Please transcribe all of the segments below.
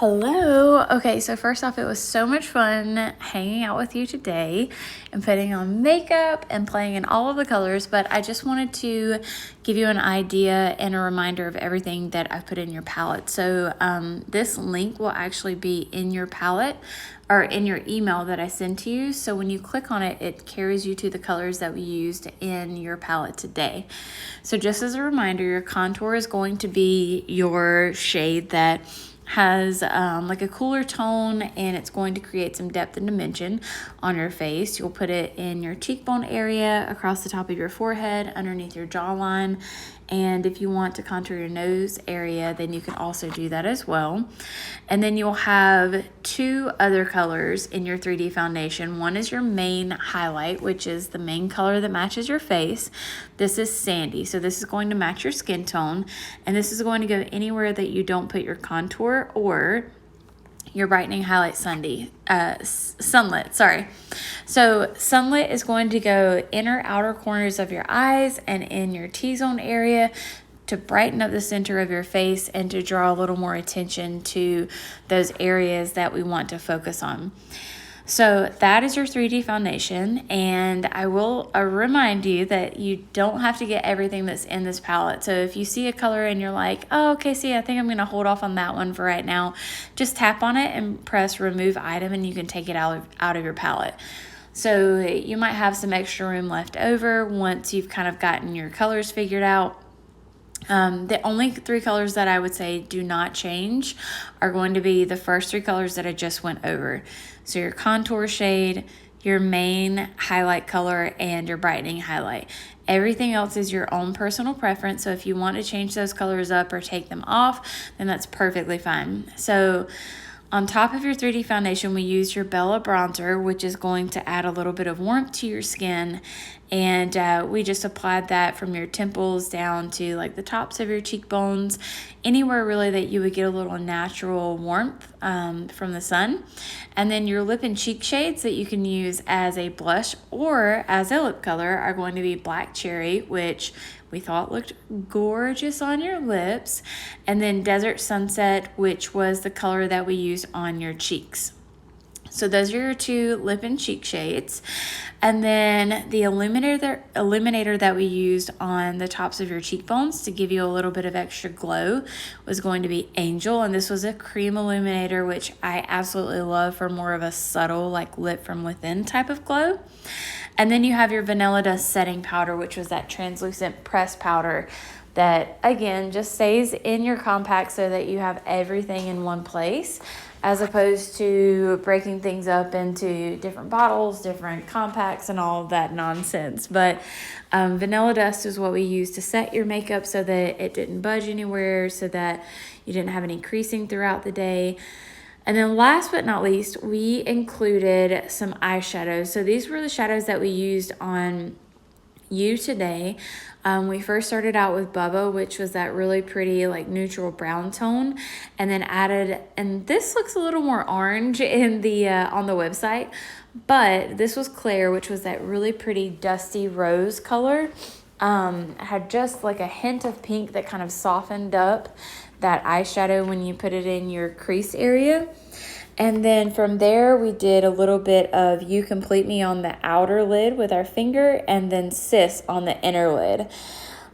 Hello. Okay, so first off, it was so much fun hanging out with you today and putting on makeup and playing in all of the colors, but I just wanted to give you an idea and a reminder of everything that I've put in your palette. So this link will actually be in your palette or in your email that I send to you. So when you click on it, it carries you to the colors that we used in your palette today. So just as a reminder, your contour is going to be your shade that has like a cooler tone, and it's going to create some depth and dimension on your face. You'll put it in your cheekbone area, across the top of your forehead, underneath your jawline, and if you want to contour your nose area, then you can also do that as well. And then you'll have two other colors in your 3D foundation. One is your main highlight, which is the main color that matches your face. This is Sandy, so this is going to match your skin tone, and this is going to go anywhere that you don't put your contour or your brightening highlight sunlit, sorry. So sunlit is going to go inner outer corners of your eyes and in your T-zone area to brighten up the center of your face and to draw a little more attention to those areas that we want to focus on. So that is your 3D foundation, and I will remind you that you don't have to get everything that's in this palette. So if you see a color and you're like, oh, okay, see, I think I'm going to hold off on that one for right now, just tap on it and press remove item, and you can take it out of your palette. So you might have some extra room left over once you've kind of gotten your colors figured out. The only three colors that I would say do not change are going to be the first three colors that I just went over. So your contour shade, your main highlight color, and your brightening highlight. Everything else is your own personal preference. So if you want to change those colors up or take them off, then that's perfectly fine. So on top of your 3D foundation, we use your Bella bronzer, which is going to add a little bit of warmth to your skin. And we just applied that from your temples down to like the tops of your cheekbones, anywhere really that you would get a little natural warmth from the sun. And then your lip and cheek shades that you can use as a blush or as a lip color are going to be Black Cherry, which we thought looked gorgeous on your lips, and then Desert Sunset, which was the color that we used on your cheeks. So those are your two lip and cheek shades. And then the illuminator that we used on the tops of your cheekbones to give you a little bit of extra glow was going to be Angel. And this was a cream illuminator, which I absolutely love for more of a subtle, like lit from within type of glow. And then you have your Vanilla Dust setting powder, which was that translucent pressed powder that, again, just stays in your compact so that you have everything in one place, as opposed to breaking things up into different bottles, different compacts, and all of that nonsense. But Vanilla Dust is what we use to set your makeup so that it didn't budge anywhere, so that you didn't have any creasing throughout the day. And then last but not least, we included some eyeshadows. So these were the shadows that we used on you today. We first started out with Bubba, which was that really pretty like neutral brown tone, and then added, and this looks a little more orange in the on the website, but this was Claire, which was that really pretty dusty rose color. Had just like a hint of pink that kind of softened up that eyeshadow when you put it in your crease area. And then from there, we did a little bit of You Complete Me on the outer lid with our finger, and then Sis on the inner lid.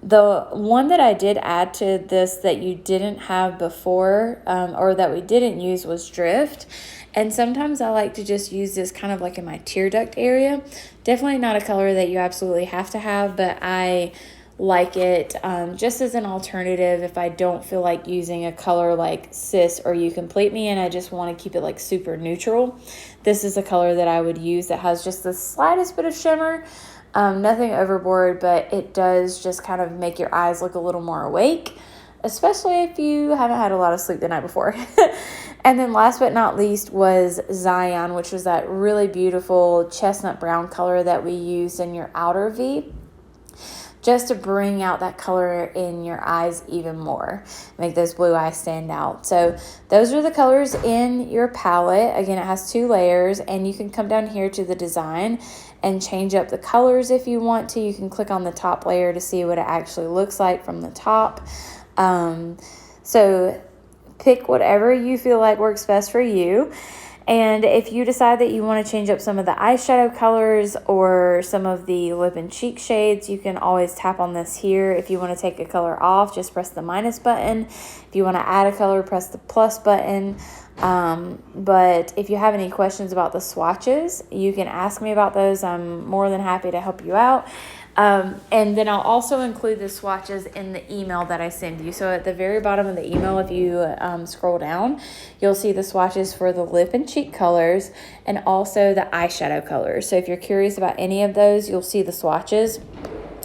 The one that I did add to this that you didn't have before, or that we didn't use, was Drift. And sometimes I like to just use this kind of like in my tear duct area. Definitely not a color that you absolutely have to have, but I like it just as an alternative if I don't feel like using a color like Sis or You Complete Me and I just want to keep it like super neutral. This is a color that I would use that has just the slightest bit of shimmer, nothing overboard, but it does just kind of make your eyes look a little more awake, especially if you haven't had a lot of sleep the night before. And then last but not least was Zion, which was that really beautiful chestnut brown color that we used in your outer V, just to bring out that color in your eyes even more, make those blue eyes stand out. So those are the colors in your palette. Again, it has 2 layers, and you can come down here to the design and change up the colors if you want to. You can click on the top layer to see what it actually looks like from the top. So pick whatever you feel like works best for you. And if you decide that you want to change up some of the eyeshadow colors or some of the lip and cheek shades, you can always tap on this here. If you want to take a color off, just press the minus button. If you want to add a color, press the plus button. But if you have any questions about the swatches, you can ask me about those. I'm more than happy to help you out. And then I'll also include the swatches in the email that I send you. So at the very bottom of the email, if you scroll down, you'll see the swatches for the lip and cheek colors and also the eyeshadow colors. So if you're curious about any of those, you'll see the swatches.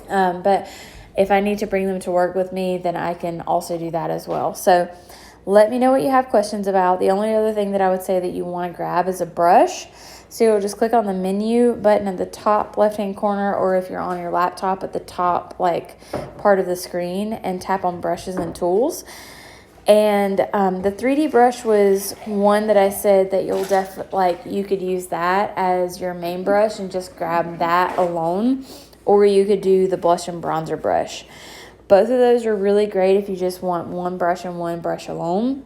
But if I need to bring them to work with me, then I can also do that as well. So let me know what you have questions about. The only other thing that I would say that you want to grab is a brush. So you'll just click on the menu button at the top left-hand corner, or if you're on your laptop at the top part of the screen, and tap on brushes and tools. And the 3D brush was one that I said that you'll you could use that as your main brush and just grab that alone, or you could do the blush and bronzer brush. Both of those are really great if you just want one brush and one brush alone.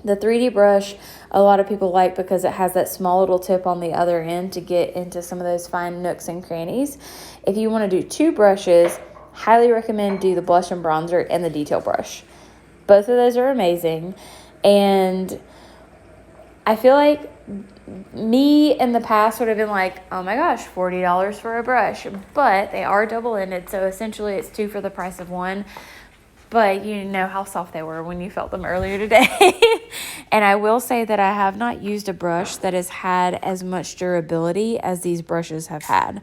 The 3D brush, a lot of people like because it has that small little tip on the other end to get into some of those fine nooks and crannies. If you want to do two brushes, highly recommend do the blush and bronzer and the detail brush. Both of those are amazing. And I feel like me in the past would have been like, oh my gosh, $40 for a brush. But they are double-ended, so essentially it's two for the price of one. But you know how soft they were when you felt them earlier today. And I will say that I have not used a brush that has had as much durability as these brushes have had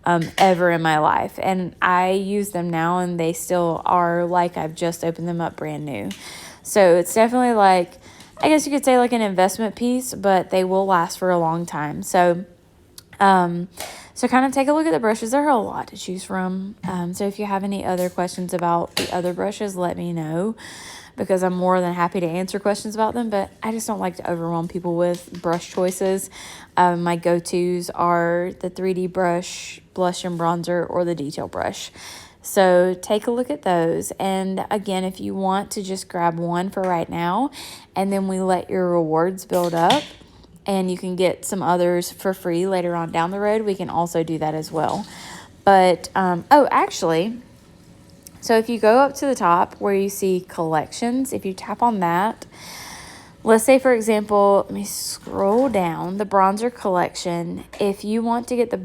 ever in my life. And I use them now and they still are like I've just opened them up brand new. So it's definitely I guess you could say an investment piece, but they will last for a long time. So kind of take a look at the brushes. There are a lot to choose from. So if you have any other questions about the other brushes, let me know, because I'm more than happy to answer questions about them. But I just don't like to overwhelm people with brush choices. My go-tos are the 3D brush, blush and bronzer, or the detail brush. So take a look at those. And again, if you want to just grab one for right now, and then we let your rewards build up, and you can get some others for free later on down the road, we can also do that as well. But, actually, so if you go up to the top where you see collections, if you tap on that, let's say, for example, let me scroll down, the bronzer collection. If you want to get the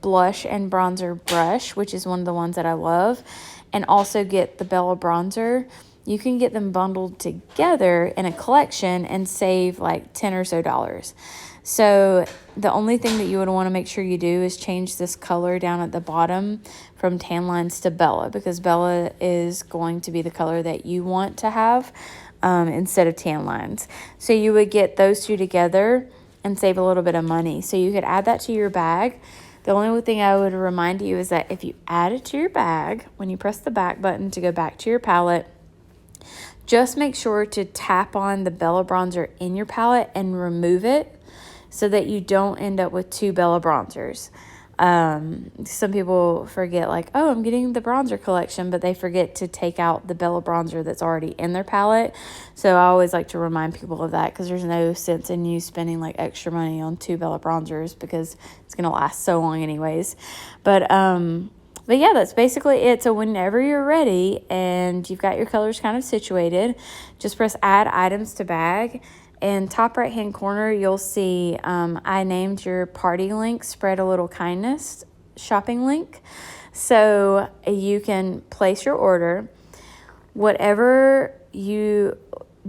blush and bronzer brush, which is one of the ones that I love, and also get the Bella bronzer, you can get them bundled together in a collection and save $10 or so. So the only thing that you would want to make sure you do is change this color down at the bottom from Tan Lines to Bella, because Bella is going to be the color that you want to have instead of Tan Lines. So you would get those two together and save a little bit of money. So you could add that to your bag. The only thing I would remind you is that if you add it to your bag, when you press the back button to go back to your palette, just make sure to tap on the Bella bronzer in your palette and remove it so that you don't end up with two Bella bronzers. Some people forget oh, I'm getting the bronzer collection, but they forget to take out the Bella bronzer that's already in their palette. So I always like to remind people of that, because there's no sense in you spending extra money on two Bella bronzers, because it's going to last so long anyways. But yeah, that's basically it. So whenever you're ready and you've got your colors kind of situated, just press add items to bag. And top right hand corner, you'll see I named your party link Spread a Little Kindness shopping link. So you can place your order. Whatever you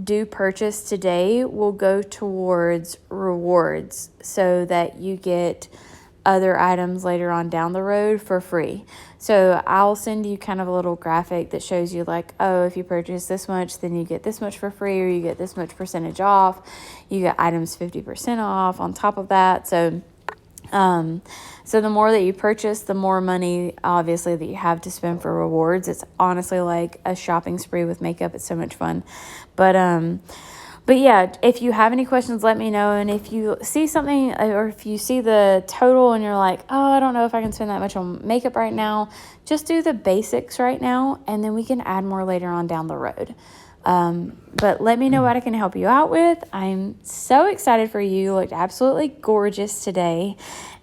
do purchase today will go towards rewards so that you get other items later on down the road for free. So I'll send you kind of a little graphic that shows you oh, if you purchase this much, then you get this much for free, or you get this much percentage off. You get items 50% off on top of that. So the more that you purchase, the more money obviously that you have to spend for rewards. It's honestly like a shopping spree with makeup. It's so much fun. But yeah, if you have any questions, let me know. And if you see something, or if you see the total and you're like, oh, I don't know if I can spend that much on makeup right now, just do the basics right now, and then we can add more later on down the road. But let me know what I can help you out with. I'm so excited for you. You looked absolutely gorgeous today,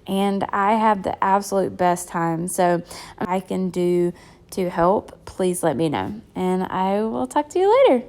and I had the absolute best time. So I can do to help, please let me know, and I will talk to you later.